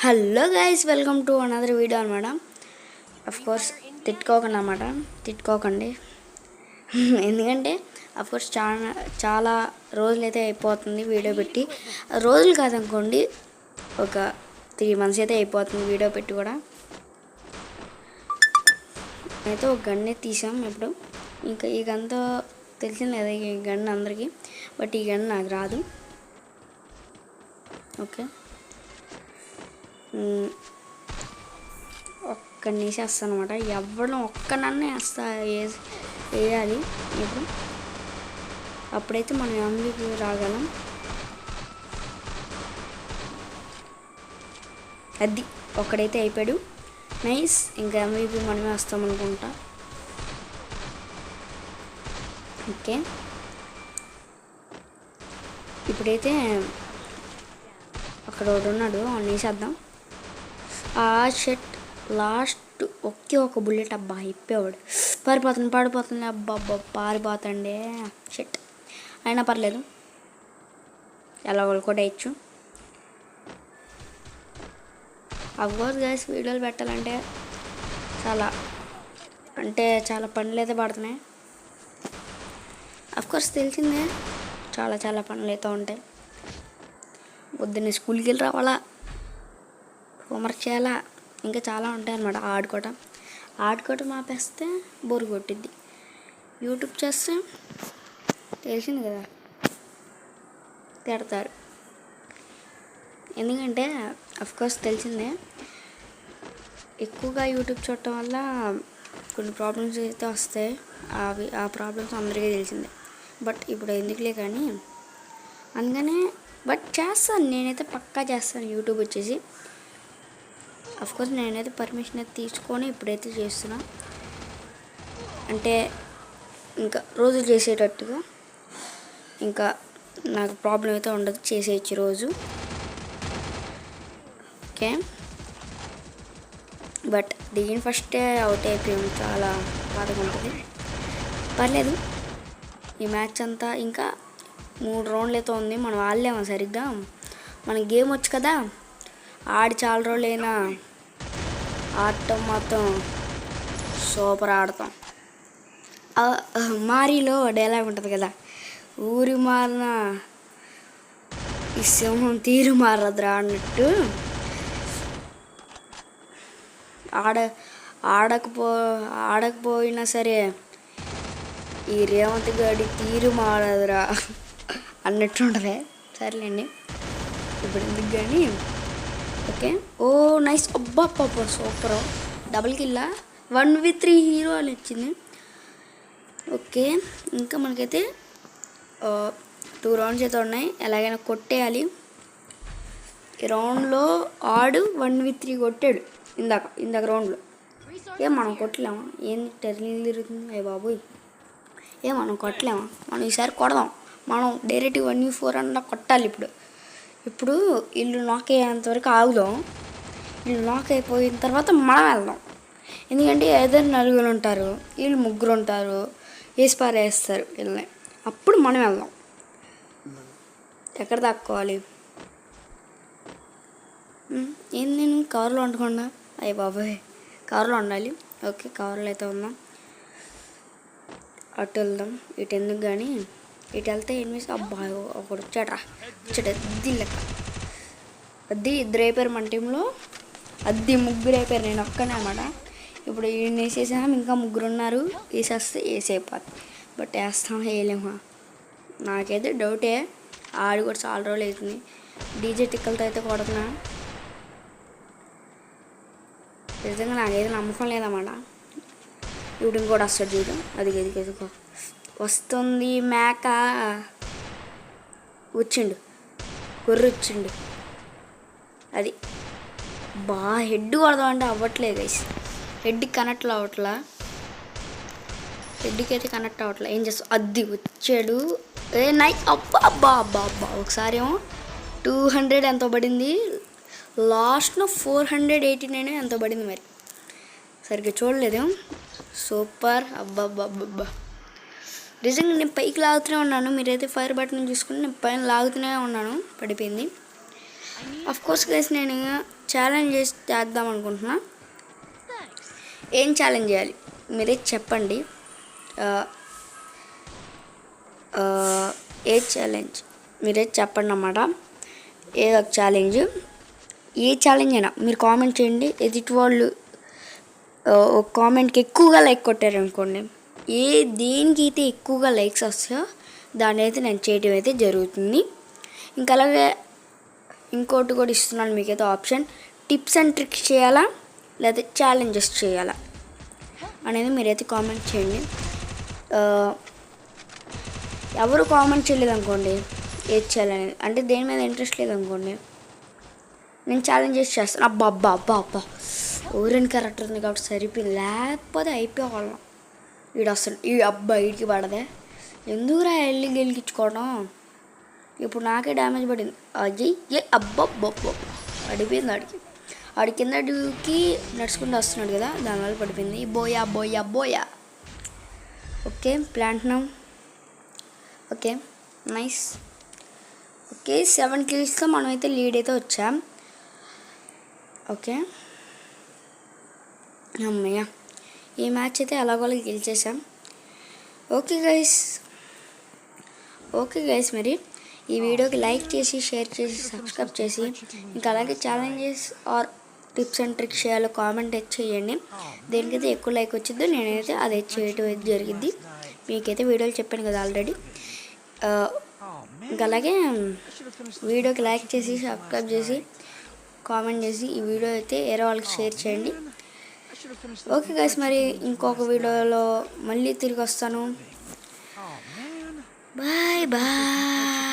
Hello guys, welcome to another video అనమాట. Course తిట్టుకోకండి ఎందుకంటే course చాలా రోజులైతే అయిపోతుంది వీడియో పెట్టి. రోజులు కాదనుకోండి, ఒక 3 months అయితే అయిపోతుంది వీడియో పెట్టి కూడా. అయితే ఒక గన్నే తీసాం ఇప్పుడు. ఇంకా ఈ గన్తో తెలిసింది కదా ఈ గన్ అందరికీ, బట్ ఈ గన్ నాకు రాదు. ఓకే, ఒక్కడిని వేసేస్తాను అనమాట. ఎవరు ఒక్కడన్నే వేయాలి ఇప్పుడు, అప్పుడైతే మనం MVP రాగలం. అది ఒక్కడైతే అయిపోయాడు, నైస్. ఇంకా MVP మనమే వస్తామనుకుంటా. ఓకే, ఇప్పుడైతే అక్కడ ఒకడు ఉన్నాడు, వాడిని వేసేద్దాం. షెట్ లాస్ట్ ఒక బుల్లెట్ అబ్బా ఇప్పేవాడు. పడిపోతుంది అబ్బా పారిపోతండే. షెట్ అయినా పర్లేదు, ఎలా వాళ్ళు కూడా వేయచ్చు. అఫ్కోర్స్ గైస్, వీడియోలు పెట్టాలంటే చాలా పనులు అయితే పడుతున్నాయి. అఫ్కోర్స్ తెలిసిందే, చాలా పనులు అయితే ఉంటాయి. పొద్దున్నే స్కూల్కి వెళ్ళి రావాలా, హోంవర్క్ చేయాలా, ఇంకా చాలా ఉంటాయి అన్నమాట. ఆడుకోవటం ఆపేస్తే బోరు కొట్టిద్ది. యూట్యూబ్ చేస్తే తెలిసింది కదా, తిడతారు. ఎందుకంటే అఫ్కోర్స్ తెలిసిందే, ఎక్కువగా యూట్యూబ్ చూడటం వల్ల కొన్ని ప్రాబ్లమ్స్ అయితే వస్తాయి. ఆ ప్రాబ్లమ్స్ అందరికీ తెలిసిందే. బట్ ఇప్పుడు ఎందుకులే కానీ, అందుకనే బట్ చేస్తాను, నేనైతే పక్కా చేస్తాను యూట్యూబ్ వచ్చేసి. అఫ్కోర్స్ నేనైతే పర్మిషన్ అయితే తీసుకొని ఇప్పుడైతే చేస్తున్నా. అంటే ఇంకా రోజు చేసేటట్టుగా, ఇంకా నాకు ప్రాబ్లం అయితే ఉండదు, చేసేయచ్చు రోజు. ఓకే, బట్ దీని ఫస్టే అవుట్ అయిపోయాం, చాలా బాధగా ఉంటుంది. పర్లేదు, ఈ మ్యాచ్ అంతా ఇంకా 3 rounds అయితే ఉంది. మనం ఆడలేమా సరిగ్గా, మన గేమ్ వచ్చు కదా, ఆడి చాలా రోజులైనా ఆడటం మాత్రం సూపర్ ఆడతాం. మారీలో డైలాగ్ ఉంటుంది కదా, ఊరి మారిన ఈ సింహం తీరు మారద్రా అన్నట్టు. ఆడకపోయినా సరే ఈ రేవంత్ గాడి తీరు మారదురా అన్నట్టు ఉంటుంది. సరేలేండి, ఇప్పుడు ఎందుకు కానీ. ఓకే, ఓ నైస్, అబ్బా సూపర్, డబుల్ కిల్లా 1v3 హీరో అని వచ్చింది. ఓకే, ఇంకా మనకైతే 2 rounds అయితే ఉన్నాయి, ఎలాగైనా కొట్టేయాలి. ఈ రౌండ్లో 1v3 కొట్టాడు ఇందాక రౌండ్లో. మనం కొట్టలేమా? ఏంది టెర్నింగ్ తిరుగుతుంది? అయ్య బాబోయ్, మనం కొట్టలేమా? మనం ఈసారి కొడదాం. మనం డైరెక్ట్ 1v4 అన్నా కొట్టాలి. ఇప్పుడు వీళ్ళు లాక్ అయ్యేంత వరకు ఆగుదాం. వీళ్ళు లాక్ అయిపోయిన తర్వాత మనం వెళ్దాం. ఎందుకంటే ఏదైనా 4 ఉంటారు, వీళ్ళు 3 ఉంటారు, వేసి పారేస్తారు వీళ్ళని. అప్పుడు మనం వెళ్దాం. ఎక్కడ దాక్కోవాలి? ఏంది నేను కవర్లో వండకుండా? అయ్య బాబాయ్, కవర్లో ఉండాలి. ఓకే, కవర్లో అయితే ఉందాం. అటు వెళ్దాం, ఇటు ఎందుకు కానీ. ఇటు వెళ్తే ఎనిమిది అబ్బా ఒకడు వచ్చాడు అద్ది లెక్క. అది 2 అయిపోయారు మన టీంలో, 3 అయిపోయారు, నేను ఒక్కనే అన్నమాట. ఇప్పుడు ఈయన వేసేసాం, ఇంకా 3 ఉన్నారు. వేసేస్తే వేసేయిపోతుంది. బట్ వేయలేమా? నాకైతే డౌటే. ఆడి కూడా చాలా రోజులు అవుతుంది. డీజే టిక్కలతో అయితే కొడుతున్నా. నిజంగా నాకైతే నమ్మకం లేదన్నమాట. ఇప్పుడు ఇంకోటి వస్తాడు చూడు, అది ఎదుకో వస్తుంది. మేక వచ్చిండు, గొర్రె వచ్చిండు. అది హెడ్ కొడదాం అంటే అవ్వట్లేదు గైస్. హెడ్కి కనెక్ట్ అవ్వట్లా, హెడ్కి అయితే కనెక్ట్ అవ్వట్లే. ఏం చేస్తా, అది వచ్చాడు. అబ్బా ఒకసారి ఏమో 200 ఎంతో పడింది, లాస్ట్లో 489 ఎంతో పడింది. మరి సరిగ్గా చూడలేదు. సూపర్, అబ్బా నిజంగా నేను పైకి లాగుతూనే ఉన్నాను. మీరైతే ఫైర్ బటన్ చూసుకుని నేను పైన లాగుతూనే ఉన్నాను, పడిపోయింది. అఫ్కోర్స్ గైస్, నేను ఛాలెంజ్ చేసి చేద్దాం అనుకుంటున్నా. ఏం ఛాలెంజ్ చేయాలి మీరే చెప్పండి. ఏ ఛాలెంజ్ మీరే చెప్పండి అన్నమాట. ఏదో ఒక ఛాలెంజ్, ఏ ఛాలెంజ్ అయినా మీరు కామెంట్ చేయండి. ఎదుటి వాళ్ళు ఒక కామెంట్కి ఎక్కువగా లైక్ కొట్టారనుకోండి, దేనికి అయితే ఎక్కువగా లైక్స్ వస్తాయో దాన్ని అయితే నేను చేయడం అయితే జరుగుతుంది. ఇంకా అలాగే ఇంకోటి కూడా ఇస్తున్నాను మీకైతే ఆప్షన్, టిప్స్ అండ్ ట్రిక్స్ చేయాలా లేదా ఛాలెంజెస్ చేయాలా అనేది మీరైతే కామెంట్ చేయండి. ఎవరు కామెంట్ చేయలేదు అనుకోండి ఏది చేయాలనేది, అంటే దేని మీద ఇంట్రెస్ట్ లేదనుకోండి, నేను ఛాలెంజెస్ చేస్తాను. అబ్బా అబ్బా అబ్బా అబ్బా ఓరెన్ క్యారెక్టర్ ఉంది కాబట్టి సరిపోయింది, లేకపోతే అయిపోయేవాళ్ళం. వీడు అసలు ఈ అబ్బా వీడికి పడదే, ఎందుకురా వెళ్ళి గెలిగించుకోవడం. ఇప్పుడు నాకే డ్యామేజ్ పడింది. అయ్యి అబ్బబ్బబ్బ పడిపోయింది. ఆడి కింద డ్యూకి నడుచుకుంటూ వస్తున్నాడు కదా, దానివల్ల పడిపోయింది. బోయా బోయా బోయా. ఓకే ప్లాంట్నం. Okay nice. ఓకే 7 kills మనమైతే లీడ్ అయితే వచ్చాం. ఓకే అమ్మయ్య, ఈ మ్యాచ్ అయితే ఎలాగోలా గెలిచేసాం. ఓకే గైస్ మరి ఈ వీడియోకి లైక్ చేసి షేర్ చేసి సబ్స్క్రైబ్ చేసి ఇంకా అలాగే challenges or tips and tricks చేయాలో కామెంట్ అయితే చేయండి. దేనికైతే ఎక్కువ లైక్ వచ్చిందో నేనైతే అది చేయడం అయితే జరిగింది. మీకైతే వీడియోలు చెప్పాను కదా ఆల్రెడీ. ఇంకా అలాగే వీడియోకి లైక్ చేసి సబ్స్క్రైబ్ చేసి కామెంట్ చేసి ఈ వీడియో అయితే వేరే వాళ్ళకి షేర్ చేయండి. ఓకే గైస్ మరి ఇంకొక వీడియోలో మళ్ళీ తిరిగి వస్తాను. Bye bye.